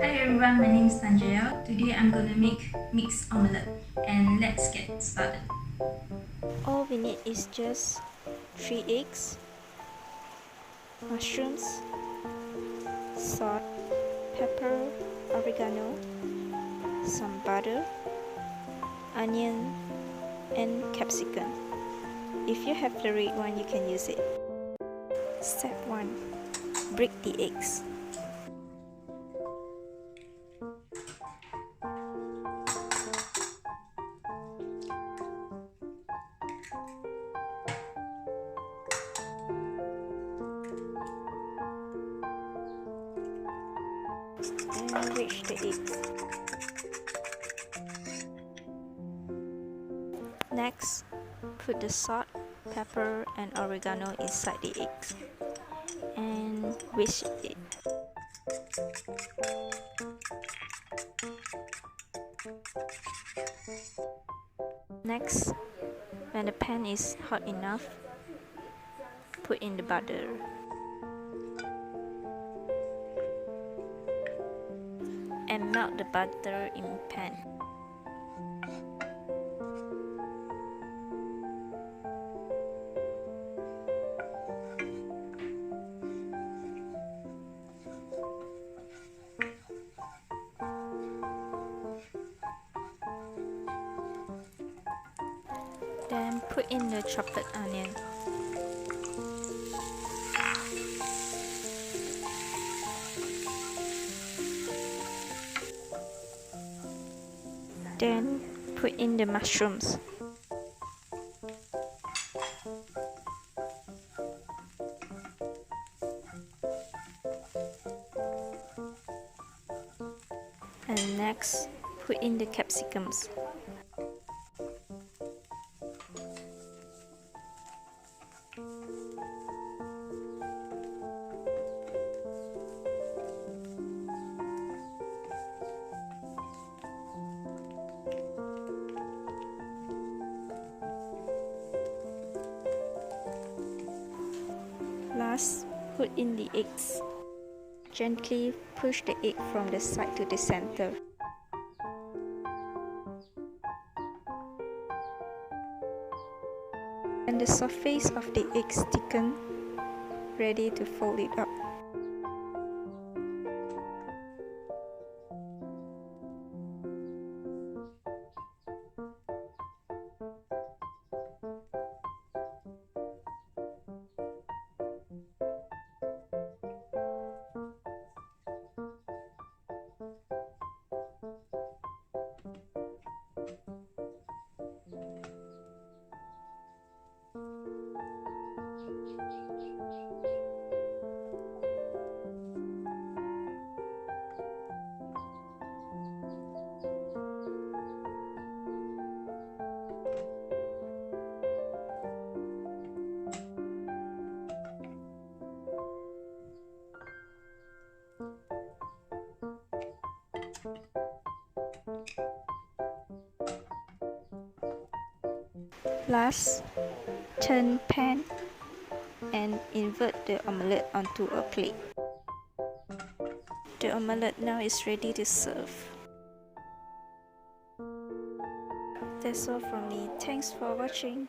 Hi everyone, my name is Sanjaya. Today I'm gonna make mixed omelette and let's get started. All we need is just 3 eggs, mushrooms, salt, pepper, oregano, some butter, onion, and capsicum. If you have the red one, you can use it. Step 1. Break the eggs. And reach the eggs. Next, put the salt, pepper, and oregano inside the eggs and whisk it. Next, when the pan is hot enough, put in the butter. And melt the butter in pan. Then put in the chopped onion. Then put in the mushrooms. And next, put in the capsicums. Last, put in the eggs. Gently push the egg from the side to the center. And the surface of the egg thicken, ready to fold it up. Last, turn pan and invert the omelette onto a plate. The omelette now is ready to serve. That's all from me. Thanks for watching.